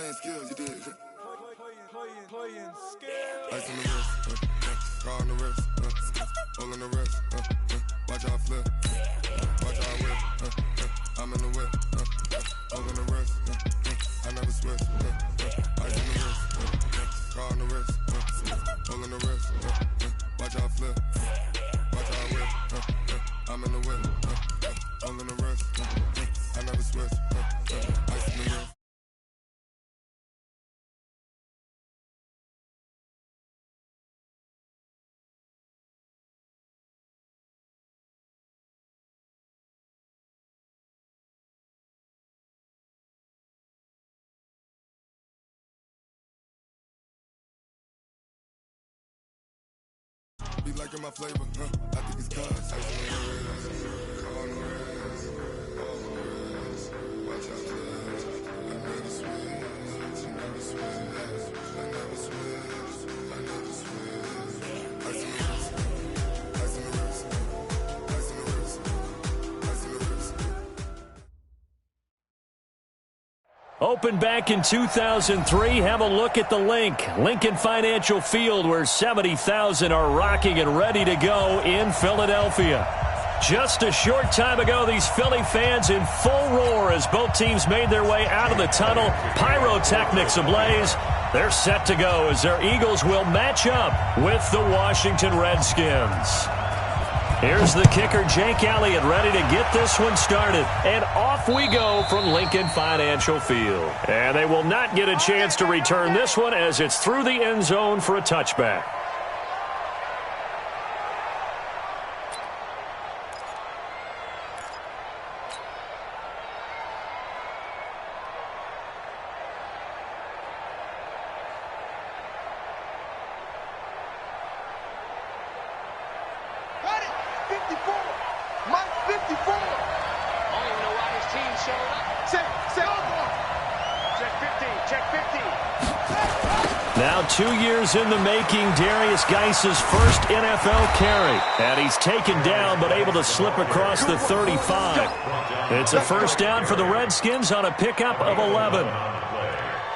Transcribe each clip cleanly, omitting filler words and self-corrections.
playing skills, you dig? Playing skills. Ice on the wrist, car on the wrist, hole in the wrist, watch how I flip, watch how I whip, I'm in the whip, hole in the wrist, I never switch, ice on the wrist, car on the wrist, hole in the wrist, watch how I flip, watch how I whip, I'm in the whip, hole in the wrist, I never switch, ice on the wrist. Be liking my flavor, I think it's cause ice on the wrist, on the wrist, watch out flex. I never switch, I never switch, I never switch, I never switch. Ice on the wrist, ice on the wrist, ice on the wrist, ice on the wrist. Opened back in 2003, have a look at the Lincoln Financial Field, where 70,000 are rocking and ready to go in Philadelphia. Just a short time ago, these Philly fans in full roar as both teams made their way out of the tunnel. Pyrotechnics ablaze. They're set to go as their Eagles will match up with the Washington Redskins. Here's the kicker, Jake Elliott, ready to get this one started. And off we go from Lincoln Financial Field. And they will not get a chance to return this one as it's through the end zone for a touchback. Now 2 years in the making, Darius Geis's first NFL carry. And he's taken down but able to slip across the 35. It's a first down for the Redskins on a pickup of 11.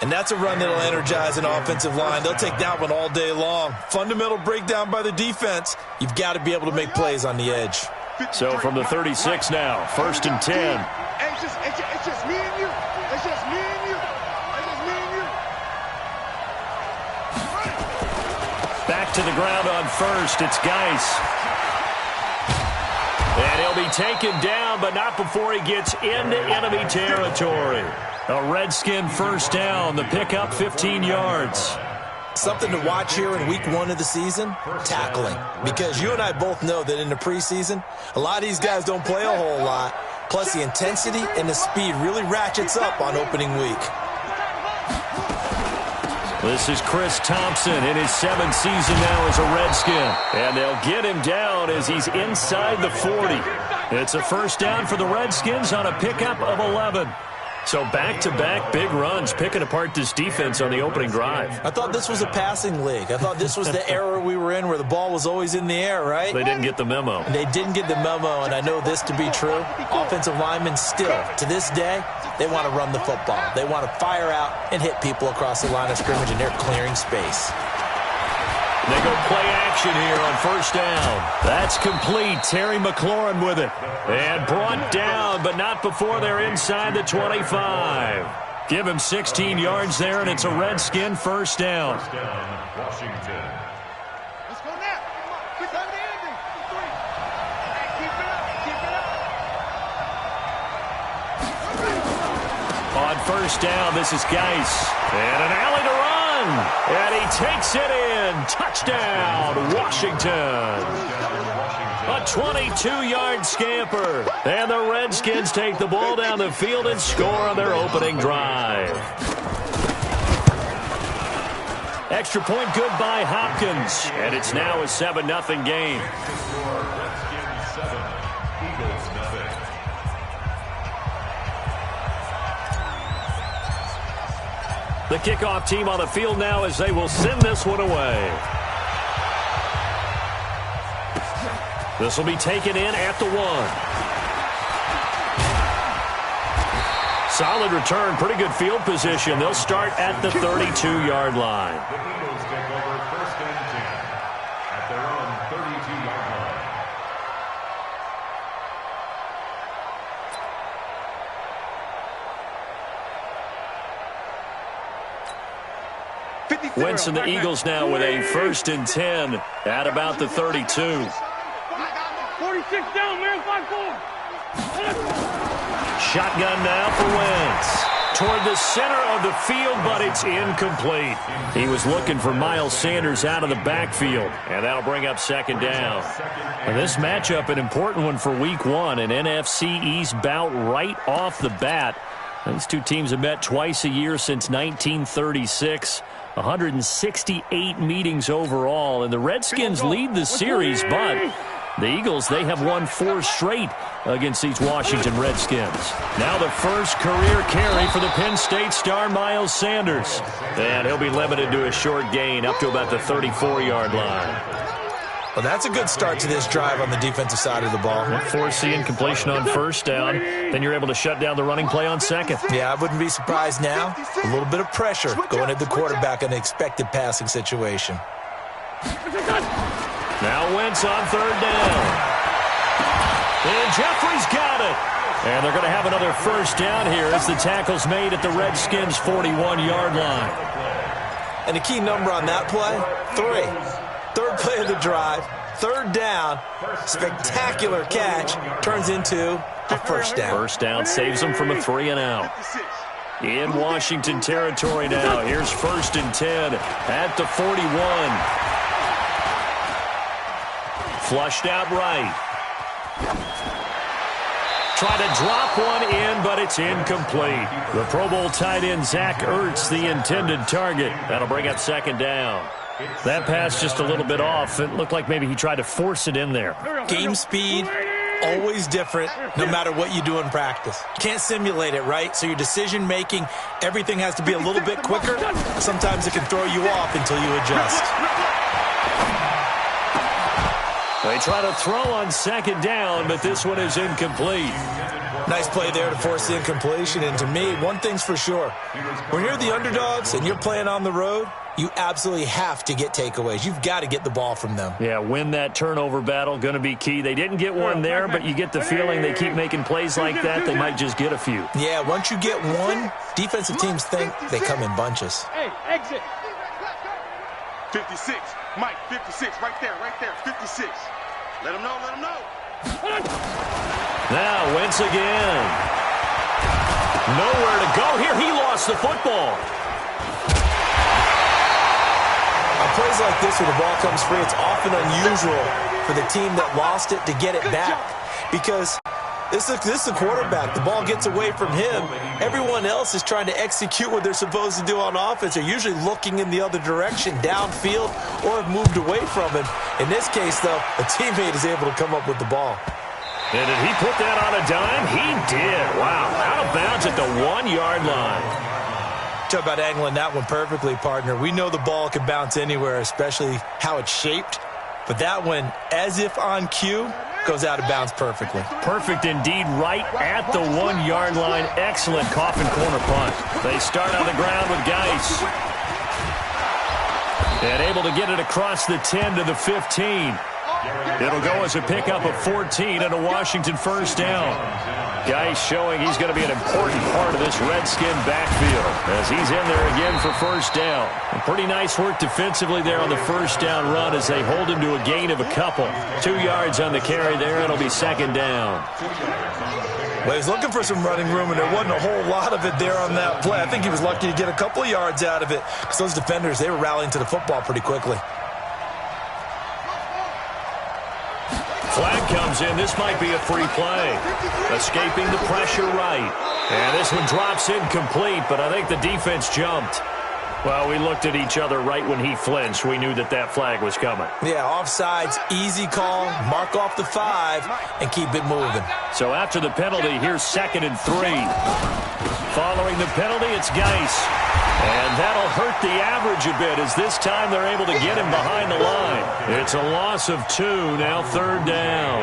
And that's a run that'll energize an offensive line. They'll take that one all day long. Fundamental breakdown by the defense. You've got to be able to make plays on the edge. So from the 36 now, first and 10. It's just me and you. It's just me and you. It's just me and you. Back to the ground on first. It's Geis. And he'll be taken down, but not before he gets into enemy territory. A Redskin first down. The pickup 15 yards. Something to watch here in week 1 of the season, tackling. Because you and I both know that in the preseason, a lot of these guys don't play a whole lot. Plus, the intensity and the speed really ratchets up on opening week. This is Chris Thompson in his 7th season now as a Redskin. And they'll get him down as he's inside the 40. It's a first down for the Redskins on a pickup of 11. So back-to-back big runs picking apart this defense on the opening drive. I thought this was a passing league. I thought this was the era we were in where the ball was always in the air, right? They didn't get the memo. They didn't get the memo, and I know this to be true. Offensive linemen still, to this day, they want to run the football. They want to fire out and hit people across the line of scrimmage, and they're clearing space. They go play action here on first down. That's complete. Terry McLaurin with it. And brought down, but not before they're inside the 25. Give him 16 yards there, and it's a Redskin first down. Let's go now. Keep it up. Keep it up. On first down, this is Geis. And an alley to run. And he takes it in. Touchdown, Washington. A 22-yard scamper. And the Redskins take the ball down the field and score on their opening drive. Extra point good by Hopkins. And it's now a 7-0 game. The kickoff team on the field now as they will send this one away. This will be taken in at the 1. Solid return, pretty good field position. They'll start at the 32-yard line. The Eagles take over 1st and 10 at their own 32-yard line. Wentz and the Eagles now with a 1st and 10 at about the 32. 46 down, man, 5-4. Shotgun now for Wentz. Toward the center of the field, but it's incomplete. He was looking for Miles Sanders out of the backfield, and that'll bring up 2nd down. And this matchup, an important one for Week 1, an NFC East bout right off the bat. These two teams have met twice a year since 1936. 168 meetings overall, and the Redskins lead the series, but the Eagles, they have won 4 straight against these Washington Redskins. Now the first career carry for the Penn State star Miles Sanders. And he'll be limited to a short gain up to about the 34-yard line. Well, that's a good start to this drive on the defensive side of the ball. Force the incompletion on 1st down. Then you're able to shut down the running play on 2nd. Yeah, I wouldn't be surprised now. A little bit of pressure going at the quarterback in an expected passing situation. Now Wentz on 3rd down. And Jeffrey's got it. And they're going to have another 1st down here as the tackle's made at the Redskins' 41-yard line. And the key number on that play, 3. 3rd play of the drive, 3rd down, spectacular catch, turns into a 1st down. 1st down saves them from a 3-and-out. In Washington territory now. Here's 1st and 10 at the 41. Flushed out right. Try to drop one in, but it's incomplete. The Pro Bowl tight end Zach Ertz, the intended target. That'll bring up 2nd down. That pass just a little bit off. It looked like maybe he tried to force it in there. Game speed, always different, no matter what you do in practice. Can't simulate it, right? So your decision-making, everything has to be a little bit quicker. Sometimes it can throw you off until you adjust. They try to throw on 2nd down, but this one is incomplete. Nice play there to force the incompletion. And to me, one thing's for sure. When you're the underdogs and you're playing on the road, you absolutely have to get takeaways. You've got to get the ball from them. Yeah, win that turnover battle, going to be key. They didn't get one there, but you get the feeling they keep making plays like that, they might just get a few. Yeah, once you get one, defensive teams think they come in bunches. Hey, exit. 56. Mike, 56. Right there, 56. Let him know, let him know. Now, Wentz again. Nowhere to go here. He lost the football. On plays like this where the ball comes free, it's often unusual for the team that lost it to get it back. Because this is the quarterback. The ball gets away from him. Everyone else is trying to execute what they're supposed to do on offense. They're usually looking in the other direction, downfield, or have moved away from him. In this case, though, a teammate is able to come up with the ball. And did he put that on a dime? He did. Wow. Out of bounds at the 1-yard line. Talk about angling that one perfectly, partner. We know the ball can bounce anywhere, especially how it's shaped. But that one, as if on cue, goes out of bounds perfectly. Perfect indeed, right at the 1-yard line. Excellent coffin corner punt. They start on the ground with Geis. And able to get it across the 10 to the 15. It'll go as a pickup of 14 and a Washington 1st down. Geis showing he's going to be an important part of this Redskin backfield as he's in there again for 1st down. And pretty nice work defensively there on the 1st down run as they hold him to a gain of a couple. 2 yards on the carry there. It'll be 2nd down. Well, he's looking for some running room, and there wasn't a whole lot of it there on that play. I think he was lucky to get a couple of yards out of it because those defenders, they were rallying to the football pretty quickly. Flag comes in. This might be a free play. Escaping the pressure right. And this one drops incomplete, but I think the defense jumped. Well, we looked at each other right when he flinched. We knew that that flag was coming. Yeah, offsides, easy call, mark off the 5, and keep it moving. So after the penalty, here's 2nd and 3. Following the penalty, it's Geis. And that'll hurt the average a bit as this time they're able to get him behind the line. It's a loss of 2, now 3rd down.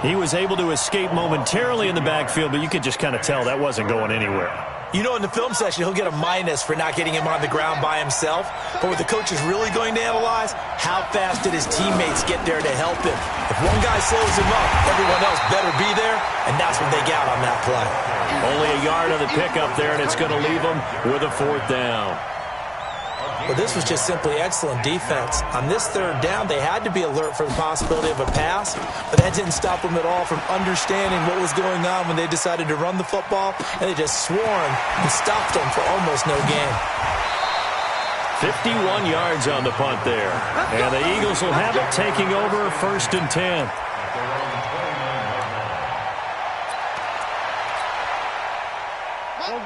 He was able to escape momentarily in the backfield, but you could just kind of tell that wasn't going anywhere. You know, in the film session, he'll get a minus for not getting him on the ground by himself. But what the coach is really going to analyze, how fast did his teammates get there to help him? If one guy slows him up, everyone else better be there, and that's what they got on that play. Only a yard on the pickup there, and it's going to leave them with a 4th down. But this was just simply excellent defense. On this 3rd down, they had to be alert for the possibility of a pass, but that didn't stop them at all from understanding what was going on when they decided to run the football, and they just swarmed and stopped them for almost no gain. 51 yards on the punt there. And the Eagles will have it, taking over 1st and 10.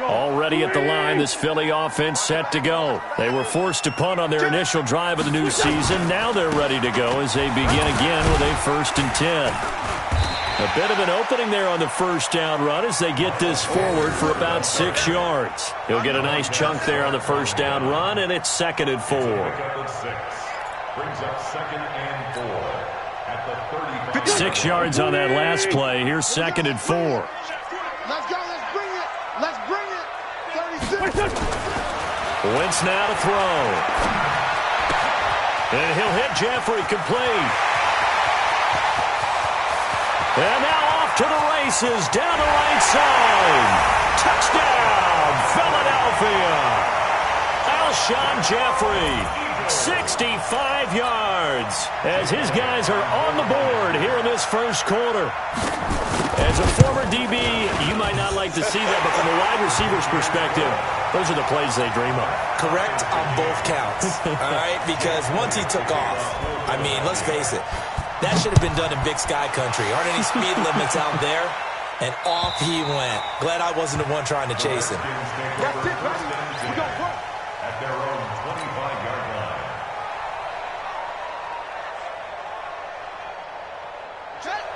Already at the line, this Philly offense set to go. They were forced to punt on their initial drive of the new season. Now they're ready to go as they begin again with a 1st and 10. A bit of an opening there on the 1st down run as they get this forward for about 6 yards. He'll get a nice chunk there on the 1st down run, and it's 2nd and 4. Brings up 2nd and 4 at the 35. 6 yards on that last play. Here's 2nd and 4. Let's go. Let's bring it. Let's bring it. 36. Wentz now to throw. And he'll hit Jeffrey complete. And now off to the races down the right side. Touchdown, Philadelphia. Alshon Jeffrey, 65 yards as his guys are on the board here in this 1st quarter. As a former DB, you might not like to see that, but from a wide receiver's perspective, those are the plays they dream of. Correct on both counts, all right? Because once he took off, I mean, let's face it, that should have been done in Big Sky Country. Aren't any speed limits out there? And off he went. Glad I wasn't the one trying to chase him. That's it, baby. We go work. At their own 25-yard line.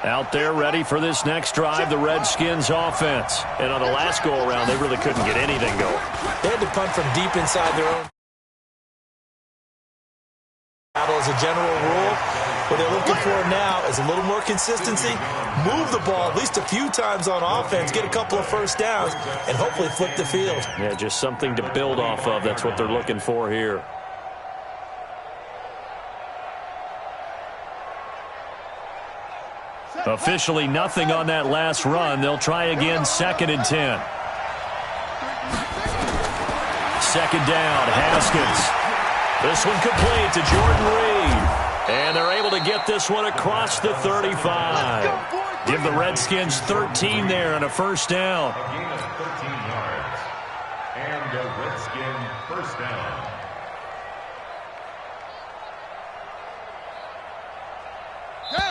Out there ready for this next drive, the Redskins offense. And on the last go-around, they really couldn't get anything going. They had to punt from deep inside their own. As a general rule, what they're looking for now is a little more consistency, move the ball at least a few times on offense, get a couple of 1st downs, and hopefully flip the field. Yeah, just something to build off of. That's what they're looking for here. Officially nothing on that last run. They'll try again, 2nd and 10. 2nd down, Haskins. This one complete to Jordan Reed. And they're able to get this one across the 35. Give the Redskins 13 there and a 1st down. A gain of 13 yards. And a Redskin 1st down.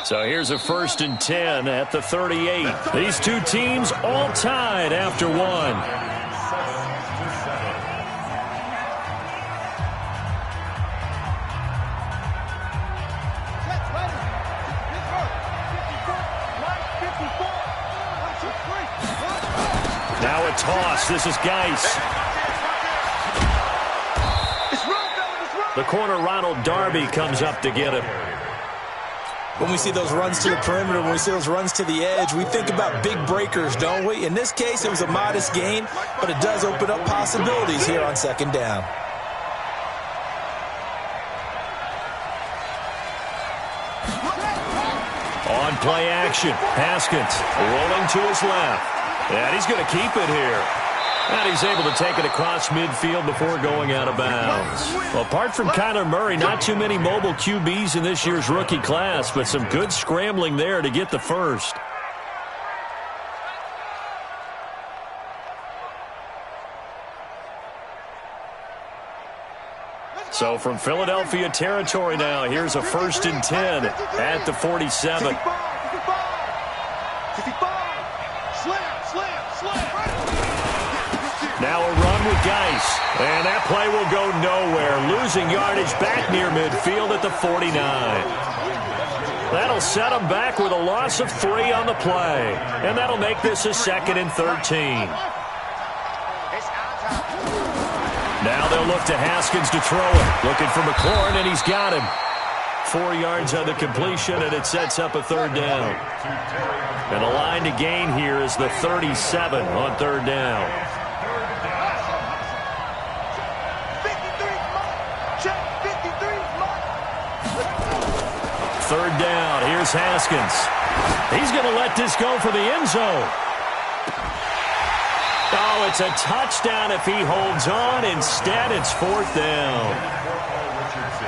So here's a 1st and 10 at the 38. These two teams all tied after one. Now a toss. This is Geis. The corner, Ronald Darby, comes up to get him. When we see those runs to the perimeter, when we see those runs to the edge, we think about big breakers, don't we? In this case, it was a modest gain, but it does open up possibilities here on 2nd down. On play action, Haskins rolling to his left. And he's going to keep it here. And he's able to take it across midfield before going out of bounds. Well, apart from Kyler Murray, not too many mobile QBs in this year's rookie class, but some good scrambling there to get the 1st. So from Philadelphia territory now, here's a 1st and 10 at the 47. Now a run with Geis. And that play will go nowhere. Losing yardage back near midfield at the 49. That'll set them back with a loss of 3 on the play. And that'll make this a 2nd and 13. Now they'll look to Haskins to throw it. Looking for McLaurin, and he's got him. 4 yards on the completion, and it sets up a third down. And the line to gain here is the 37 on third down. Third down. Here's Haskins. He's going to let this go for the end zone. Oh, it's a touchdown if he holds on. Instead, it's fourth down.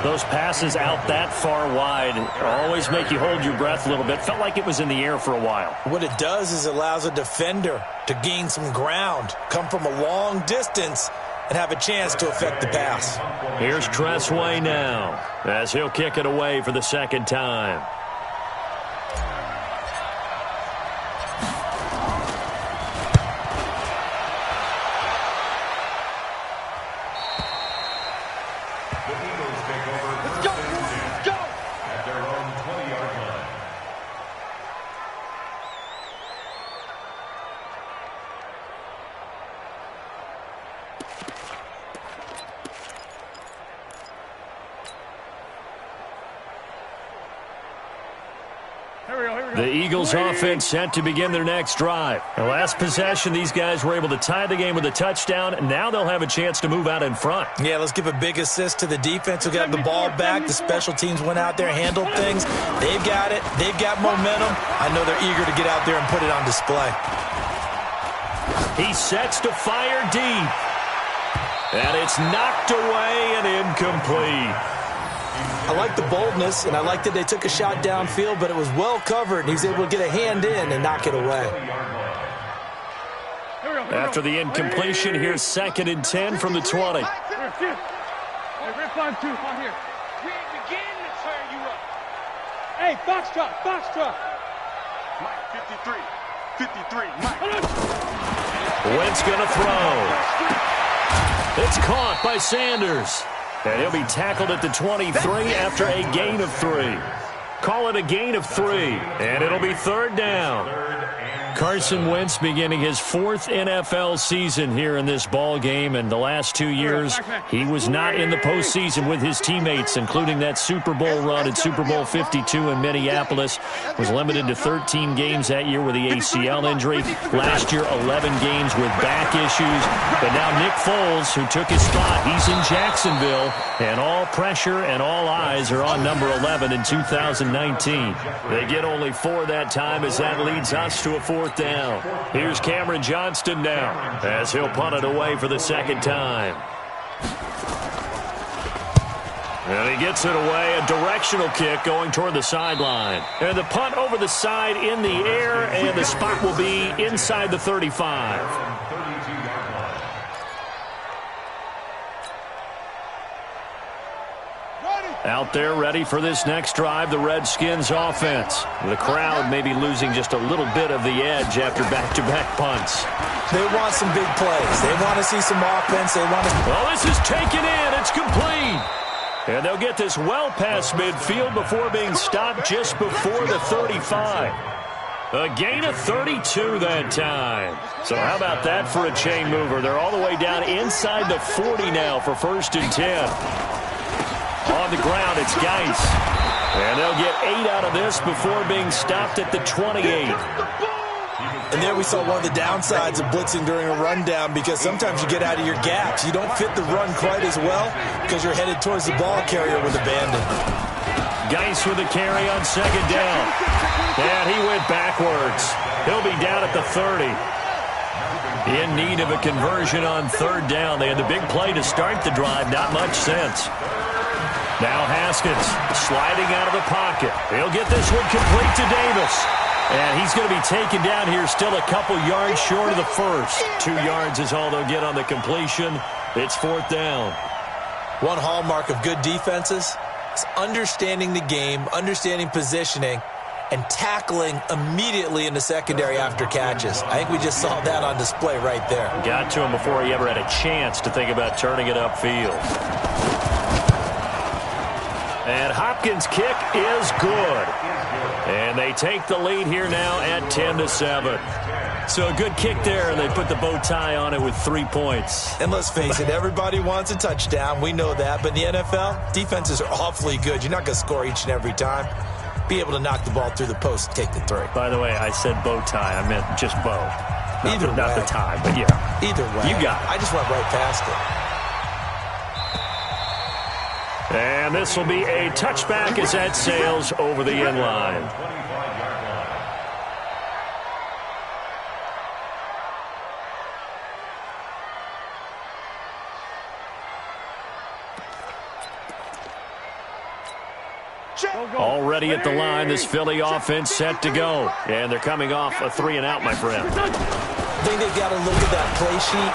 Those passes out that far wide always make you hold your breath a little bit. Felt like it was in the air for a while. What it does is it allows a defender to gain some ground, come from a long distance, and have a chance to affect the pass. Here's Tressway now as he'll kick it away for the second time. The Eagles offense set to begin their next drive. The last possession, these guys were able to tie the game with a touchdown, and now they'll have a chance to move out in front. Yeah, let's give a big assist to the defense who got the ball back. The special teams went out there, handled things. They've got it. They've got momentum. I know they're eager to get out there and put it on display. He sets to fire deep. And it's knocked away and incomplete. I like the boldness, and I like that they took a shot downfield, but it was well covered, and he was able to get a hand in and knock it away. After the incompletion, here's 2nd and 10 from the 20. Hey, Red 5-2, on here. We ain't begin to tear you up. Hey, Foxtrot. Mike, 53, Mike. Wentz gonna throw. It's caught by Sanders. And he'll be tackled at the 23 after a gain of 3. Call it a gain of 3, and it'll be third down. Carson Wentz beginning his 4th NFL season here in this ball game, and the last 2 years he was not in the postseason with his teammates, including that Super Bowl run at Super Bowl 52 in Minneapolis. Was limited to 13 games that year with the ACL injury. Last year, 11 games with back issues. But now Nick Foles, who took his spot, he's in Jacksonville, and all pressure and all eyes are on number 11 in 2019. They get only 4 that time as that leads us to a fourth down. Here's Cameron Johnston now as he'll punt it away for the second time. And he gets it away, a directional kick going toward the sideline. And the punt over the side in the air, and the spot will be inside the 35. Out there ready for this next drive, the Redskins offense. The crowd may be losing just a little bit of the edge after back-to-back punts. They want some big plays. They want to see some offense. They want to... Well, this is taken in. It's complete. And they'll get this well past midfield before being stopped just before the 35. A gain of 32 that time. So how about that for a chain mover? They're all the way down inside the 40 now for 1st and 10. On the ground, it's Geis. And they'll get 8 out of this before being stopped at the 28. And there we saw one of the downsides of blitzing during a rundown, because sometimes you get out of your gaps. You don't fit the run quite as well because you're headed towards the ball carrier with abandon. Geis with a carry on 2nd down. And he went backwards. He'll be down at the 30. In need of a conversion on 3rd down. They had the big play to start the drive. Not much sense. Now Haskins sliding out of the pocket. He'll get this one complete to Davis. And he's going to be taken down here, still a couple yards short of the first. 2 yards is all they'll get on the completion. It's 4th down. One hallmark of good defenses is understanding the game, understanding positioning, and tackling immediately in the secondary after catches. I think we just saw that on display right there. Got to him before he ever had a chance to think about turning it upfield. And Hopkins' kick is good. And they take the lead here now at 10-7. So a good kick there, and they put the bow tie on it with 3 points. And let's face it, everybody wants a touchdown. We know that. But in the NFL, defenses are awfully good. You're not going to score each and every time. Be able to knock the ball through the post and take the 3. By the way, I said bow tie. I meant just bow. Not the tie, but yeah. Either way. You got it. I just went right past it. And this will be a touchback as that sails over the end line. Already at the line, this Philly offense set to go. And they're coming off a 3-and-out, my friend. I think they've got to look at that play sheet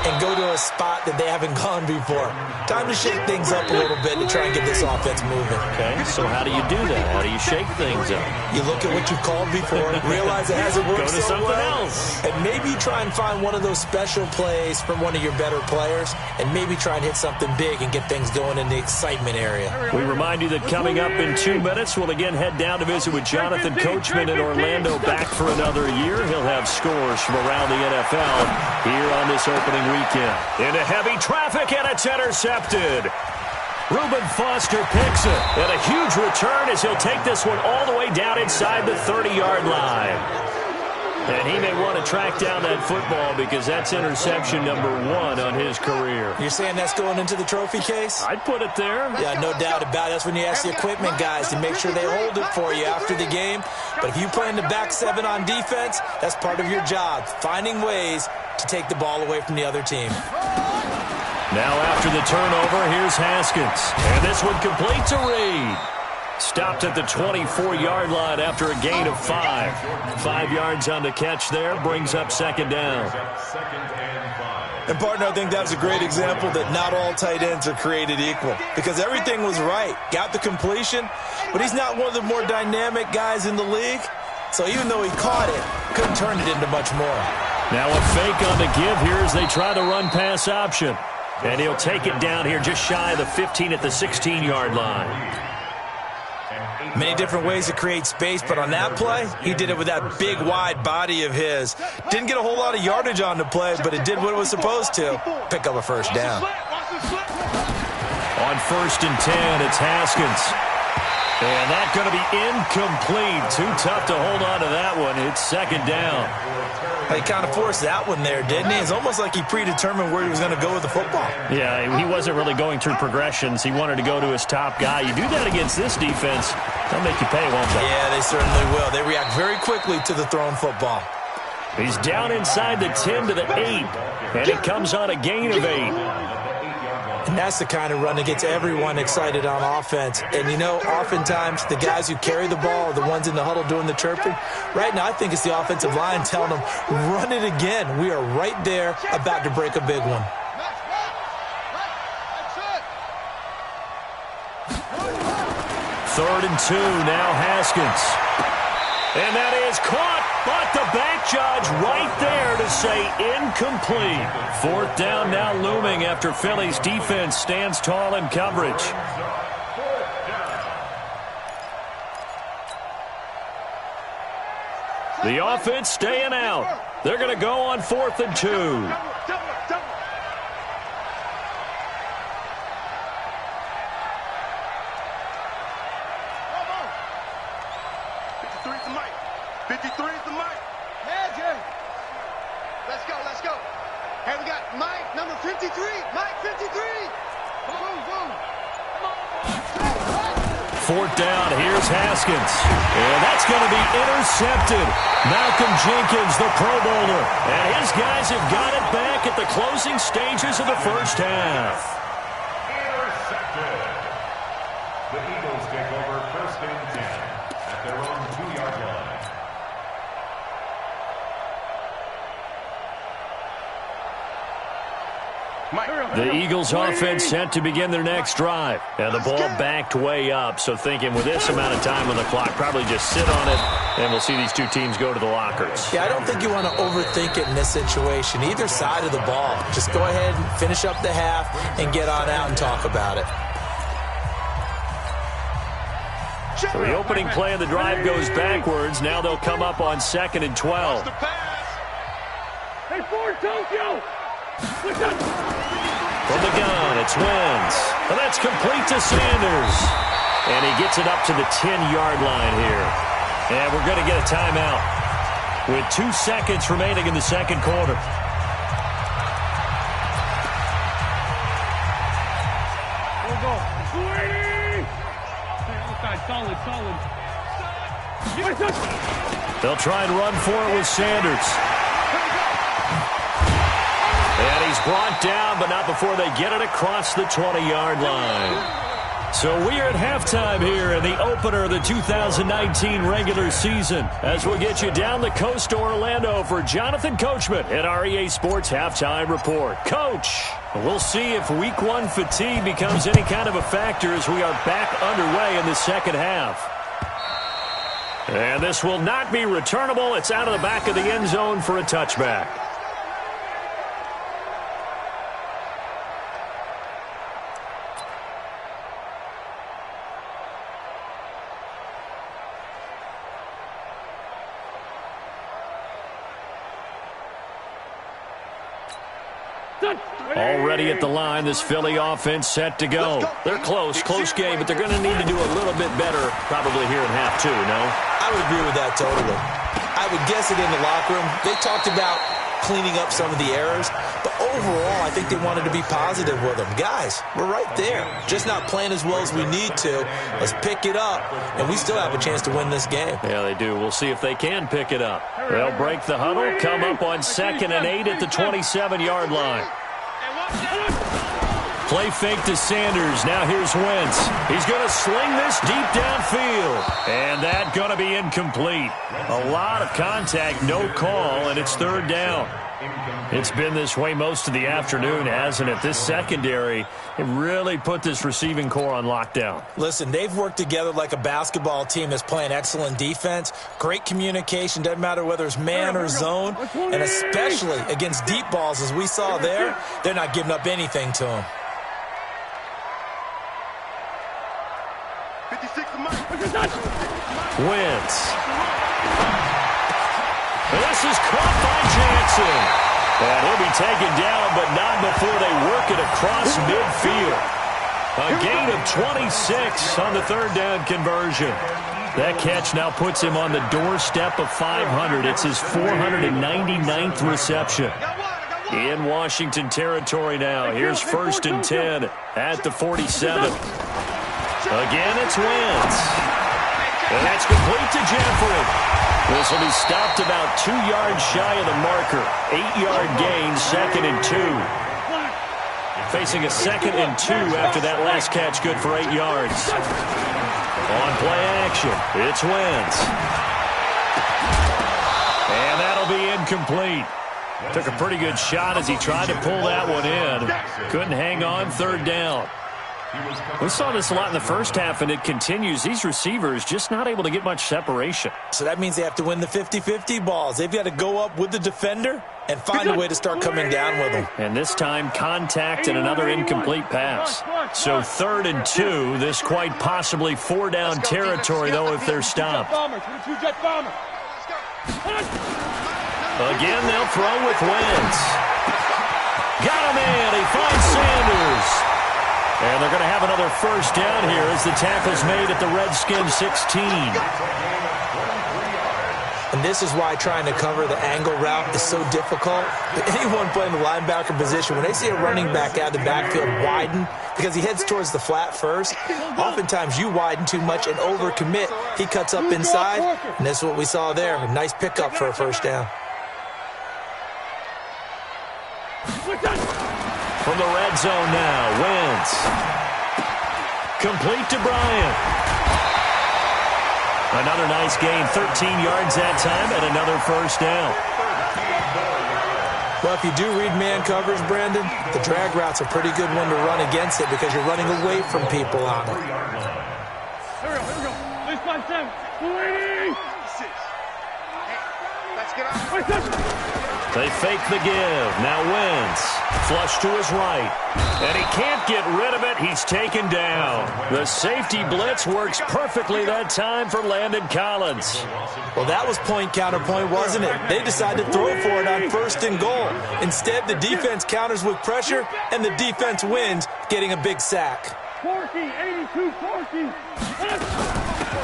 and go to a spot that they haven't gone before. Time to shake things up a little bit to try and get this offense moving. Okay, so how do you do that? How do you shake things up? You look at what you've called before, realize it hasn't worked Go to so something well, else. and maybe try and find one of those special plays from one of your better players, and maybe try and hit something big and get things going in the excitement area. We remind you that coming up in 2 minutes, we'll again head down to visit with Jonathan Coachman in Orlando, back for another year. He'll have scores from around the NFL here on this opening weekend. Into heavy traffic, and it's intercepted. Reuben Foster picks it, and a huge return as he'll take this one all the way down inside the 30-yard line. And he may want to track down that football because that's interception number 1 on his career. You're saying that's going into the trophy case? I'd put it there. Yeah, no doubt about it. That's when you ask the equipment guys to make sure they hold it for you after the game. But if you play in the back 7 on defense, that's part of your job, finding ways to take the ball away from the other team. Now after the turnover, here's Haskins. And this one complete to Reed. Stopped at the 24-yard line after a gain of 5. 5 yards on the catch there, brings up second down. And, partner, I think that was a great example that not all tight ends are created equal because everything was right. Got the completion, but he's not one of the more dynamic guys in the league. So even though he caught it, couldn't turn it into much more. Now a fake on the give here as they try the run-pass option. And he'll take it down here just shy of the 15 at the 16-yard line. Many different ways to create space, but on that play, he did it with that big, wide body of his. Didn't get a whole lot of yardage on the play, but it did what it was supposed to. Pick up a first down. On 1st and 10, it's Haskins. And that's going to be incomplete. Too tough to hold on to that one. It's second down. He kind of forced that one there, didn't he? It's almost like he predetermined where he was going to go with the football. Yeah, he wasn't really going through progressions. He wanted to go to his top guy. You do that against this defense, they'll make you pay, won't they? Yeah, they certainly will. They react very quickly to the thrown football. He's down inside the 10 to the 8, and it comes on a gain of 8. And that's the kind of run that gets everyone excited on offense. And, you know, oftentimes the guys who carry the ball are the ones in the huddle doing the chirping. Right now, I think it's the offensive line telling them, run it again. We are right there about to break a big one. Third and 2, now Haskins. And that is caught, but the back judge right there to say incomplete. 4th down now looming after Philly's defense stands tall in coverage. The offense staying out. They're going to go on 4th and 2. Fourth down, here's Haskins. And that's going to be intercepted. Malcolm Jenkins, the Pro Bowler. And his guys have got it back at the closing stages of the first half. Intercepted. The Eagles take over 1st and 10 at their own 2-yard line. The Eagles offense set to begin their next drive. And the ball backed way up. So thinking with this amount of time on the clock, probably just sit on it, and we'll see these two teams go to the lockers. Yeah, I don't think you want to overthink it in this situation. Either side of the ball. Just go ahead and finish up the half and get on out and talk about it. So the opening play of the drive goes backwards. Now they'll come up on 2nd and 12. From the gun, it's Wentz. And that's complete to Sanders. And he gets it up to the 10-yard line here. And we're going to get a timeout with 2 seconds remaining in the second quarter. They'll try and run for it with Sanders. And he's brought down, but not before they get it across the 20-yard line. So we are at halftime here in the opener of the 2019 regular season, as we'll get you down the coast to Orlando for Jonathan Coachman at our EA Sports Halftime Report. Coach, we'll see if Week 1 fatigue becomes any kind of a factor as we are back underway in the second half. And this will not be returnable. It's out of the back of the end zone for a touchback. Already at the line, this Philly offense set to go. They're close game, but they're going to need to do a little bit better probably here in half two, no? I would agree with that totally. I would guess it in the locker room. They talked about cleaning up some of the errors, but overall, I think they wanted to be positive with them. Guys, we're right there. Just not playing as well as we need to. Let's pick it up, and we still have a chance to win this game. Yeah, they do. We'll see if they can pick it up. They'll break the huddle, come up on 2nd and 8 at the 27-yard line. Play fake to Sanders. Now here's Wentz. He's going to sling this deep downfield. And that's going to be incomplete. A lot of contact, no call, and it's 3rd down. It's been this way most of the afternoon, hasn't it? This secondary, it really put this receiving core on lockdown. Listen, they've worked together like a basketball team that's playing excellent defense. Great communication, doesn't matter whether it's man or zone. And especially against deep balls, as we saw there, they're not giving up anything to them. Wentz. This is caught by Jackson. And he'll be taken down, but not before they work it across midfield. A gain of 26 on the 3rd down conversion. That catch now puts him on the doorstep of 500. It's his 499th reception. In Washington territory now. Here's 1st and 10 at the 47. Again, it's Wentz. And that's complete to Jeffrey. This will be stopped about 2 yards shy of the marker. 8-yard gain, 2nd and 2. Facing a 2nd and 2 after that last catch, good for 8 yards. On play action, it's Wentz. And that'll be incomplete. Took a pretty good shot as he tried to pull that one in. Couldn't hang on, 3rd down. We saw this a lot in the first half, and it continues. These receivers just not able to get much separation. So that means they have to win the 50-50 balls. They've got to go up with the defender and find a way to start coming down with them. And this time, contact and another incomplete pass. So 3rd and 2. This quite possibly 4-down territory, though, if they're stopped. Again, they'll throw with Wentz. Got him in. He finds Sanders. And they're going to have another 1st down here as the tackle's made at the Redskins 16. And this is why trying to cover the angle route is so difficult. Anyone playing the linebacker position, when they see a running back out of the backfield widen, because he heads towards the flat first, oftentimes you widen too much and overcommit. He cuts up inside, and this is what we saw there. A nice pickup for a 1st down. From the red zone now, Wentz. Complete to Bryant. Another nice gain, 13 yards that time, and another 1st down. Well, if you do read man coverage, Brandon, the drag route's a pretty good one to run against it because you're running away from people on it. Here we go. 6 by 7. 280. They fake the give. Now Wentz. Flush to his right. And he can't get rid of it. He's taken down. The safety blitz works perfectly that time for Landon Collins. Well, that was point counterpoint, wasn't it? They decided to throw for it on 1st and goal. Instead, the defense counters with pressure, and the defense wins, getting a big sack. 82-40.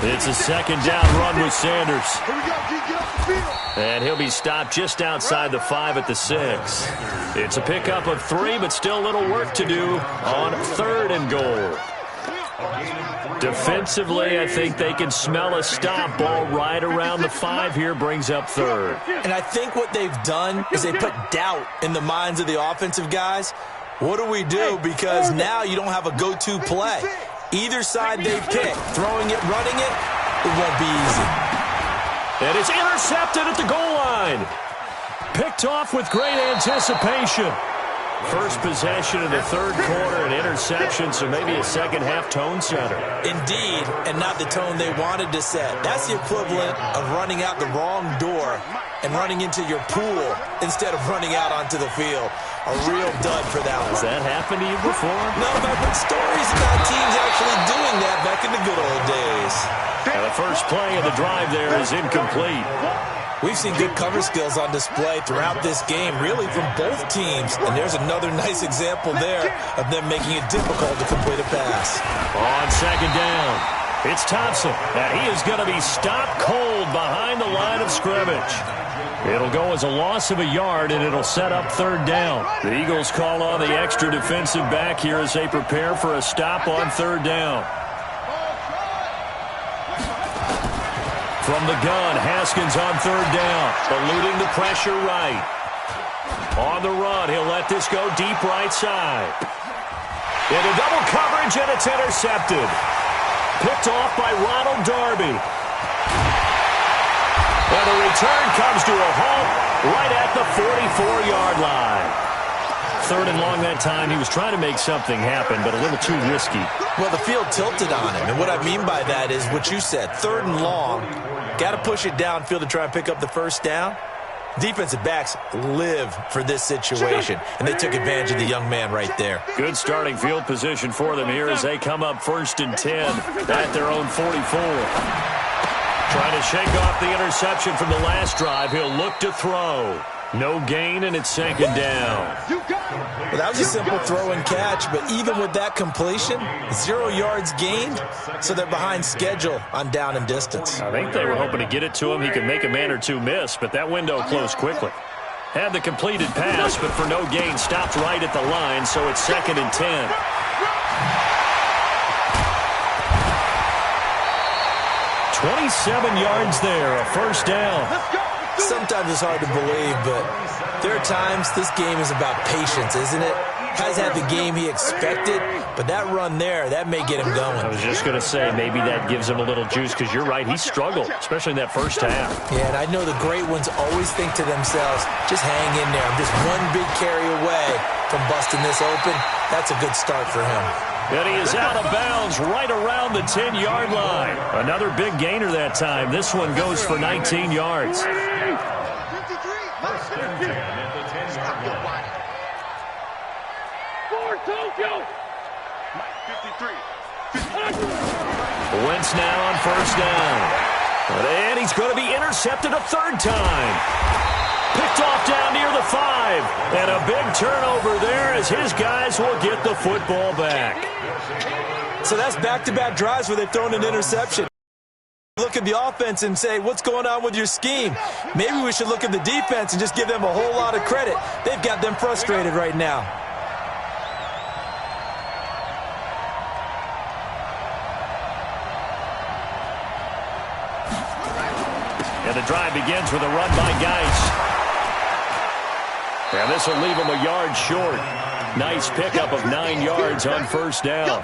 It's a 2nd down run with Sanders. Here we go, get off the field. And he'll be stopped just outside the 5 at the 6. It's a pickup of 3, but still a little work to do on 3rd and goal. Defensively, I think they can smell a stop. Ball right around the 5 here, brings up 3rd. And I think what they've done is they put doubt in the minds of the offensive guys. What do we do? Because now you don't have a go-to play. Either side they pick, throwing it, running it, it won't be easy. And it's intercepted at the goal line. Picked off with great anticipation. First possession of the 3rd quarter, an interception, so maybe a second-half tone setter. Indeed, and not the tone they wanted to set. That's the equivalent of running out the wrong door and running into your pool instead of running out onto the field. A real dud for that one. Has that happened to you before? No, but I've heard stories about teams actually doing that back in the good old days. And the first play of the drive there is incomplete. We've seen good cover skills on display throughout this game, really from both teams. And there's another nice example there of them making it difficult to complete a pass. On 2nd down, it's Thompson. And he is going to be stopped cold behind the line of scrimmage. It'll go as a loss of a yard, and it'll set up 3rd down. The Eagles call on the extra defensive back here as they prepare for a stop on 3rd down. From the gun, Haskins on 3rd down, eluding the pressure right. On the run, he'll let this go deep right side. Into double coverage, and it's intercepted. Picked off by Ronald Darby. And the return comes to a halt right at the 44-yard line. 3rd and long that time. He was trying to make something happen, but a little too risky. Well, the field tilted on him, and what I mean by that is what you said, 3rd and long. Got to push it downfield to try and pick up the 1st down. Defensive backs live for this situation, and they took advantage of the young man right there. Good starting field position for them here as they come up 1st and 10 at their own 44. Trying to shake off the interception from the last drive. He'll look to throw. No gain, and it's 2nd down. Well, that was a simple throw and catch, but even with that completion, 0 yards gained, so they're behind schedule on down and distance. I think they were hoping to get it to him. He could make a man or two miss, but that window closed quickly. Had the completed pass, but for no gain, stopped right at the line, so it's 2nd and 10. $27 yards there, a 1st down. Sometimes it's hard to believe, but there are times this game is about patience, isn't it? Has had the game he expected, but that run there, that may get him going. I was just going to say, maybe that gives him a little juice, because you're right, he struggled, especially in that 1st half. Yeah, and I know the great ones always think to themselves, just hang in there. I'm just one big carry away from busting this open. That's a good start for him. And he is out of bounds right around the 10-yard line. Another big gainer that time. This one goes for 19 yards. 1st and 10 at the 10-yard line. Wentz now on 1st down. And he's going to be intercepted a 3rd time. Picked off down near the 5. And a big turnover there as his guys will get the football back. So that's back-to-back drives where they've thrown an interception. Look at the offense and say, what's going on with your scheme? Maybe we should look at the defense and just give them a whole lot of credit. They've got them frustrated right now. And the drive begins with a run by Geis. And this will leave him a yard short. Nice pickup of 9 yards on 1st down.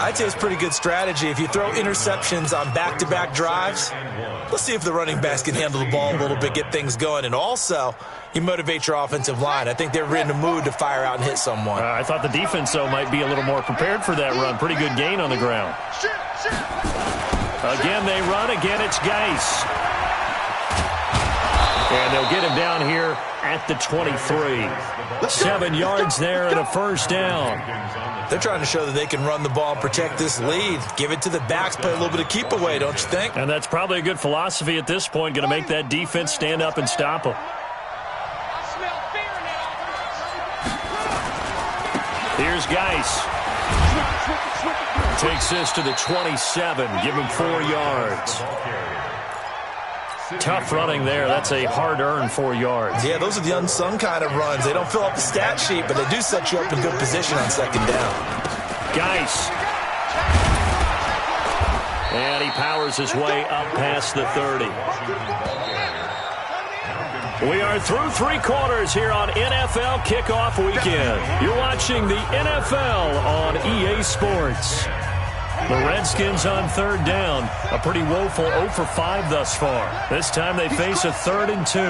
I'd say it's pretty good strategy. If you throw interceptions on back-to-back drives, let's see if the running backs can handle the ball a little bit, get things going. And also, you motivate your offensive line. I think they're in the mood to fire out and hit someone. I thought the defense, though, might be a little more prepared for that run. Pretty good gain on the ground. Again, they run. Again, it's Geis. And they'll get him down here at the 23. 7 yards there and a first down. They're trying to show that they can run the ball and protect this lead. Give it to the backs, play a little bit of keep away, don't you think? And that's probably a good philosophy at this point, going to make that defense stand up and stop them. Here's Geis. Takes this to the 27. Give him 4 yards. Tough running there. That's a hard-earned 4 yards. Yeah, those are the unsung kind of runs. They don't fill up the stat sheet, but they do set you up in good position on second down. Geis. And he powers his way up past the 30. We are through 3 quarters here on NFL Kickoff Weekend. You're watching the NFL on EA Sports. The Redskins on third down. A pretty woeful 0 for 5 thus far. This time they face a 3rd and 2.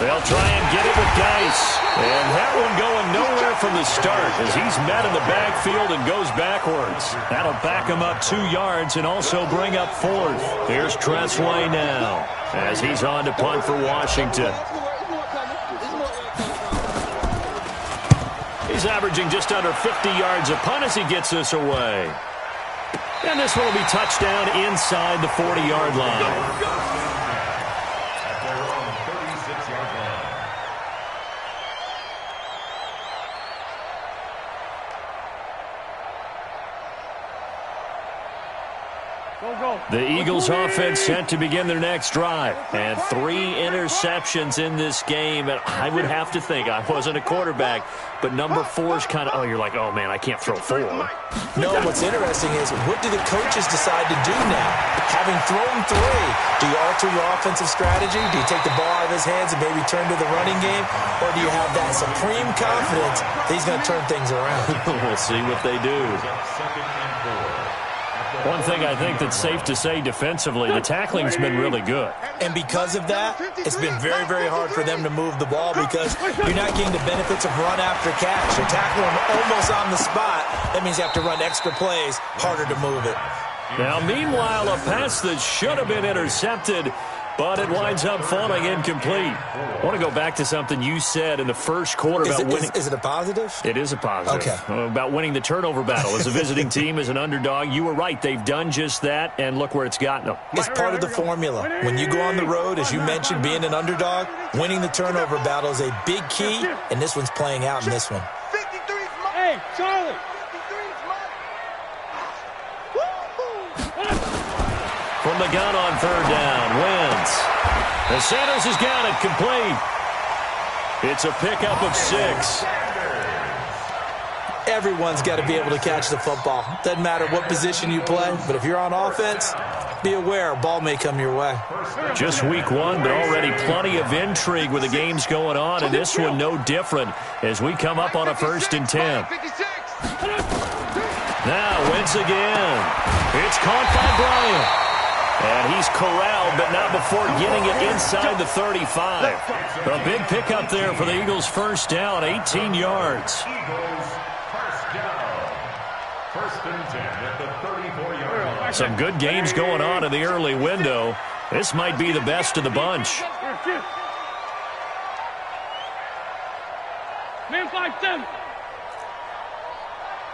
They'll try and get it with Geis. And that one going nowhere from the start as he's met in the backfield and goes backwards. That'll back him up 2 yards and also bring up 4th. Here's Tressway now as he's on to punt for Washington. He's averaging just under 50 yards a punt as he gets this away. And this one will be touchdown inside the 40-yard line. The Eagles offense set to begin their next drive. And 3 interceptions in this game. And I would have to think, I wasn't a quarterback, but number 4 is kind of, oh, you're like, oh, man, I can't throw 4. No, what's interesting is what do the coaches decide to do now? Having thrown 3, do you alter your offensive strategy? Do you take the ball out of his hands and maybe turn to the running game? Or do you have that supreme confidence that he's going to turn things around? We'll see what they do. One thing I think that's safe to say defensively, the tackling's been really good. And because of that, it's been very, very hard for them to move the ball because you're not getting the benefits of run after catch. You're tackling them almost on the spot. That means you have to run extra plays, harder to move it. Now, meanwhile, a pass that should have been intercepted, but it winds up falling incomplete. I want to go back to something you said in the first quarter about winning. Is it a positive? It is a positive. Okay. About winning the turnover battle. As a visiting team, as an underdog, you were right. They've done just that, and look where it's gotten them. It's part of the formula. When you go on the road, as you mentioned, being an underdog, winning the turnover battle is a big key, and this one's playing out in this one. Hey, Charlie. From the gun on third down, wins. And Sanders has got it complete. It's a pickup of 6. Everyone's got to be able to catch the football. Doesn't matter what position you play, but if you're on offense, be aware a ball may come your way. Just week 1, but already plenty of intrigue with the games going on, and this one no different as we come up on a 1st and 10. Now, Wentz again. It's caught by Bryant. And he's corralled, but not before getting it inside the 35. A big pickup there for the Eagles' first down, 18 yards. Some good games going on in the early window. This might be the best of the bunch. Man 5-7.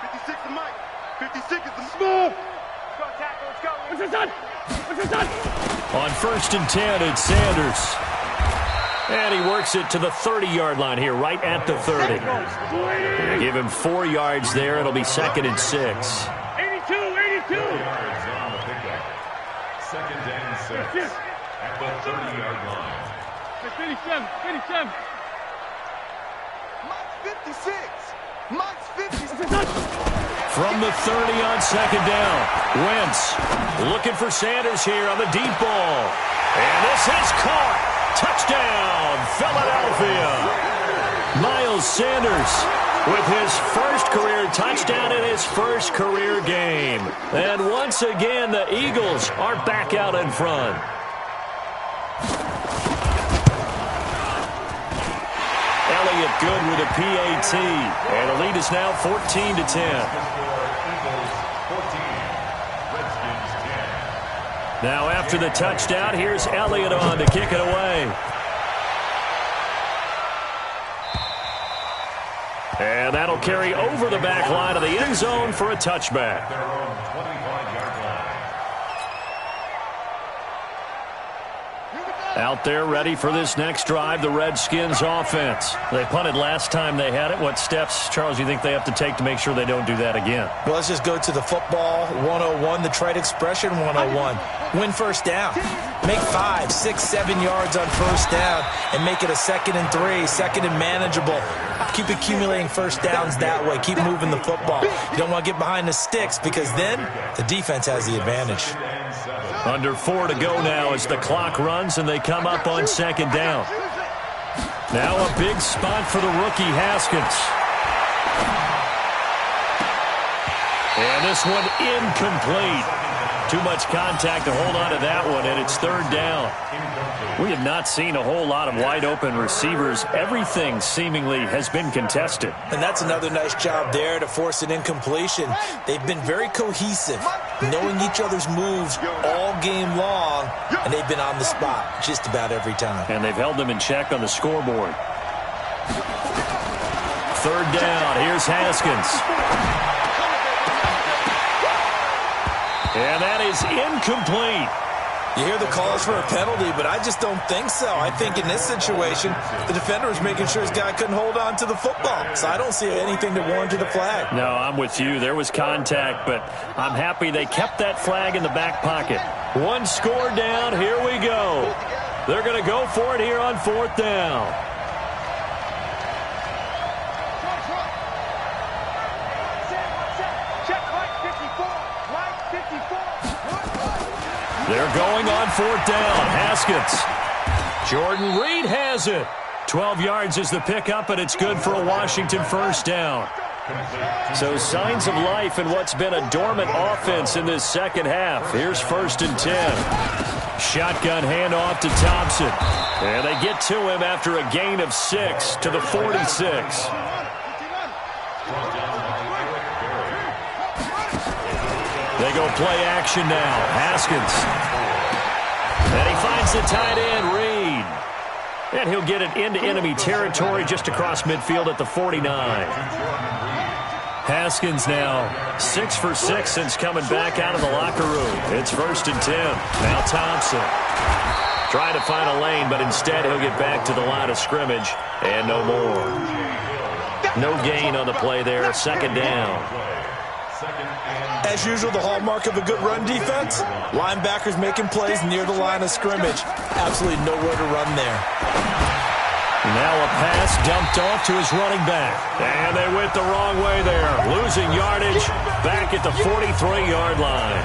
56 to Mike. 56 is the smooth. Go tackle, let's go. What's this done? On 1st and 10, it's Sanders. And he works it to the 30-yard line here, right at the 30. They give him 4 yards there. It'll be 2nd and 6. 82. 2nd and 6 at the 30-yard line. 57. Mike's 56. From the 30 on 2nd down, Wentz looking for Sanders here on the deep ball. And this is caught. Touchdown, Philadelphia. Miles Sanders with his first career touchdown in his first career game. And once again, the Eagles are back out in front. Elliott good with a PAT. And the lead is now 14-10. Now after the touchdown, here's Elliott on to kick it away. And that'll carry over the back line of the end zone for a touchback. Out there ready for this next drive, the Redskins offense. They punted last time they had it. What steps, Charles, do you think they have to take to make sure they don't do that again? Well, let's just go to the football 101, the trade expression 101. Win first down. Make 5, 6, 7 yards on first down and make it a 2nd and 3, 2nd and manageable. Keep accumulating first downs that way. Keep moving the football. You don't want to get behind the sticks because then the defense has the advantage. Under 4 to go now as the clock runs and they come up on 2nd down. Now a big spot for the rookie Haskins. And this one incomplete. Too much contact to hold on to that one, and it's 3rd down. We have not seen a whole lot of wide-open receivers. Everything seemingly has been contested. And that's another nice job there to force an incompletion. They've been very cohesive, knowing each other's moves all game long, and they've been on the spot just about every time. And they've held them in check on the scoreboard. 3rd down. Here's Haskins. And that is incomplete. You hear the calls for a penalty, but I just don't think so. I think in this situation, the defender was making sure his guy couldn't hold on to the football. So I don't see anything to warrant a flag. No, I'm with you. There was contact, but I'm happy they kept that flag in the back pocket. One score down. Here we go. They're going to go for it here on 4th down. They're going on 4th down. Haskins. Jordan Reed has it. 12 yards is the pickup, and it's good for a Washington first down. So signs of life in what's been a dormant offense in this second half. Here's 1st and 10. Shotgun handoff to Thompson. And they get to him after a gain of 6 to the 46. They go play action now. Haskins. And he finds the tight end, Reed. And he'll get it into enemy territory just across midfield at the 49. Haskins now 6 for 6 since coming back out of the locker room. It's 1st and 10. Now Thompson. Trying to find a lane, but instead he'll get back to the line of scrimmage. And no more. No gain on the play there. 2nd down. As usual, the hallmark of a good run defense, linebackers making plays near the line of scrimmage. Absolutely nowhere to run there. Now a pass dumped off to his running back. And they went the wrong way there. Losing yardage back at the 43-yard line.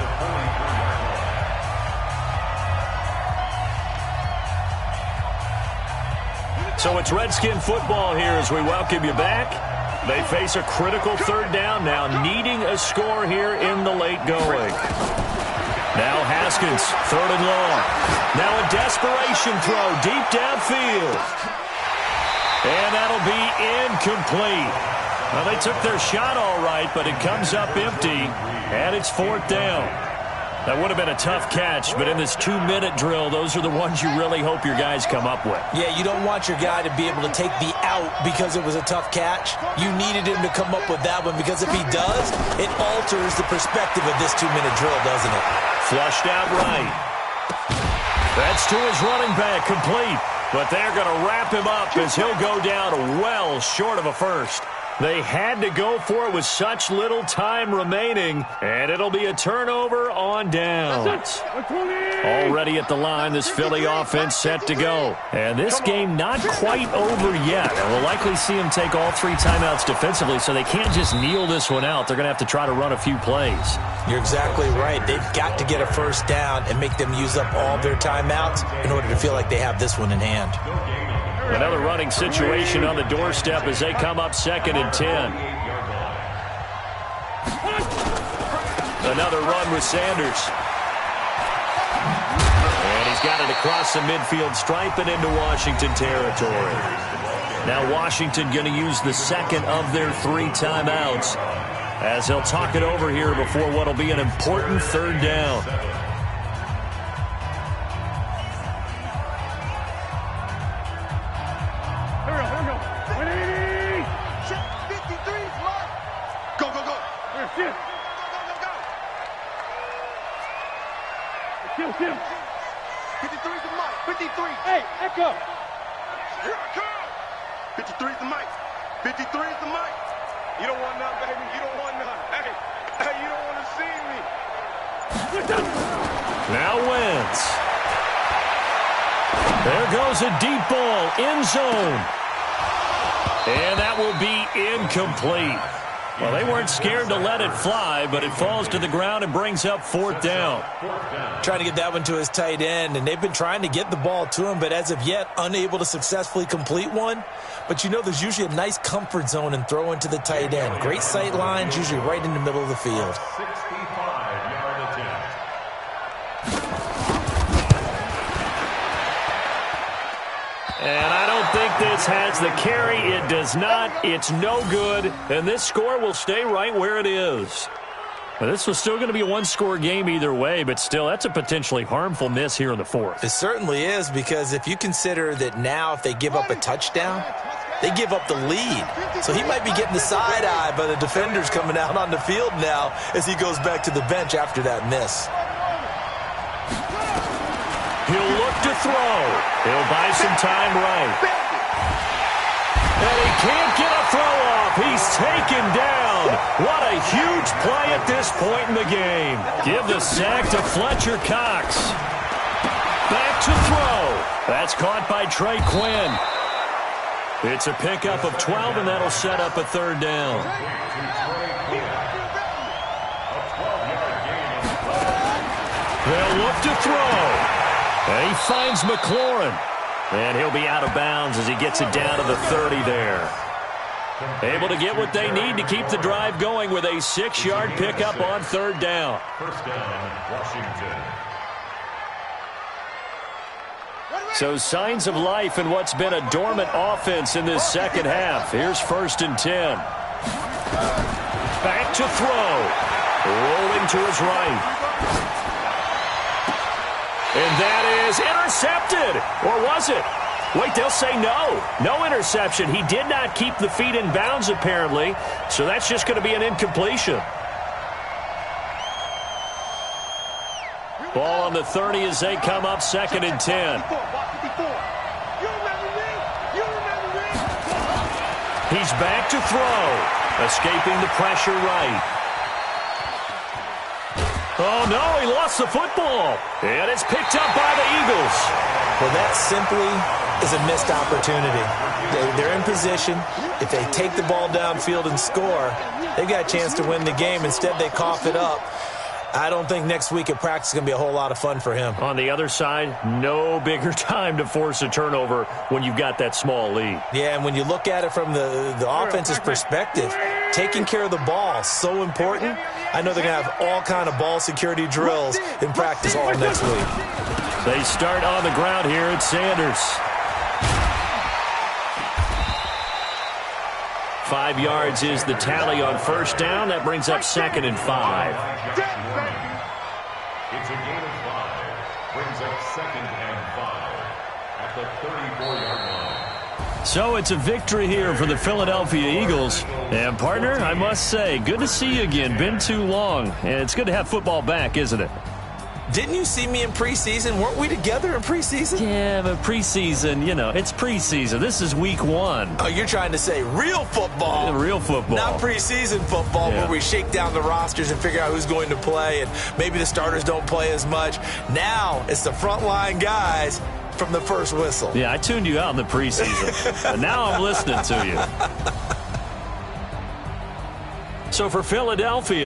So it's Redskin football here as we welcome you back. They face a critical 3rd down now, needing a score here in the late going. Now Haskins, 3rd and long. Now a desperation throw deep downfield. And that'll be incomplete. Well, they took their shot all right, but it comes up empty, and it's 4th down. That would have been a tough catch, but in this 2-minute drill, those are the ones you really hope your guys come up with. Yeah, you don't want your guy to be able to take the out because it was a tough catch. You needed him to come up with that one because if he does, it alters the perspective of this 2-minute drill, doesn't it? Flushed out right. That's to his running back, complete. But they're going to wrap him up as he'll go down well short of a first. They had to go for it with such little time remaining, and it'll be a turnover on downs. Already at the line, this Philly offense set to go. And this game not quite over yet. And we'll likely see them take all 3 timeouts defensively, so they can't just kneel this one out. They're going to have to try to run a few plays. You're exactly right. They've got to get a first down and make them use up all their timeouts in order to feel like they have this one in hand. Another running situation on the doorstep as they come up 2nd and 10. Another run with Sanders. And he's got it across the midfield stripe and into Washington territory. Now Washington going to use the second of their 3 timeouts as they'll talk it over here before what will be an important third down. Here we go. Check 53's mark. Go. Here, shoot. Go. Kill. 53's the mic. 53. Hey, echo. Here I come. 53's the mic. 53's the mic. You don't want none, baby. You don't want none. Hey, you don't want to see me. Now Wentz. There goes a deep ball, end zone. And that will be incomplete. Well, they weren't scared to let it fly, but it falls to the ground and brings up 4th down. Trying to get that one to his tight end, and they've been trying to get the ball to him, but as of yet, unable to successfully complete one. But you know there's usually a nice comfort zone and throw into the tight end. Great sight lines, usually right in the middle of the field. 65-yard attempt. And I don't think this has the carry. It does not. It's no good. And this score will stay right where it is. Now, this was still going to be a one-score game either way, but still, that's a potentially harmful miss here in the 4th. It certainly is, because if you consider that now if they give up a touchdown, they give up the lead. So he might be getting the side eye by the defenders coming out on the field now as he goes back to the bench after that miss. He'll look to throw. He'll buy some time right. And he can't get a throw off. He's taken down. What a huge play at this point in the game. Give the sack to Fletcher Cox. Back to throw. That's caught by Trey Quinn. It's a pickup of 12, and that'll set up a 3rd down. They'll look to throw. And he finds McLaurin. And he'll be out of bounds as he gets it down to the 30 there. Able to get what they need to keep the drive going with a 6-yard pickup on 3rd down. 1st down, Washington. So signs of life in what's been a dormant offense in this second half. Here's 1st and 10. Back to throw. Rolling to his right. And that is intercepted. Or was it? Wait, they'll say no. No interception. He did not keep the feet in bounds, apparently. So that's just going to be an incompletion. Ball on the 30 as they come up 2nd and 10. He's back to throw. Escaping the pressure right. Oh, no, he lost the football. And it's picked up by the Eagles. Well, that simply is a missed opportunity. They're in position. If they take the ball downfield and score, they've got a chance to win the game. Instead, they cough it up. I don't think next week at practice is going to be a whole lot of fun for him. On the other side, no bigger time to force a turnover when you've got that small lead. Yeah, and when you look at it from the offense's perspective, taking care of the ball, so important. I know they're going to have all kind of ball security drills in practice all next week. They start on the ground here at Sanders. 5 yards is the tally on 1st down. That brings up 2nd and 5. It's a gain of 5. Brings up 2nd and 5 at the 34-yard line. So it's a victory here for the Philadelphia Eagles. And, partner, I must say, good to see you again. Been too long. And it's good to have football back, isn't it? Didn't you see me in preseason? Weren't we together in preseason? Yeah, but preseason, you know, it's preseason. This is week 1. Oh, you're trying to say real football. Yeah, real football. Not preseason football where we shake down the rosters and figure out who's going to play, and maybe the starters don't play as much. Now it's the frontline guys from the first whistle. Yeah, I tuned you out in the preseason. And now I'm listening to you. So for Philadelphia,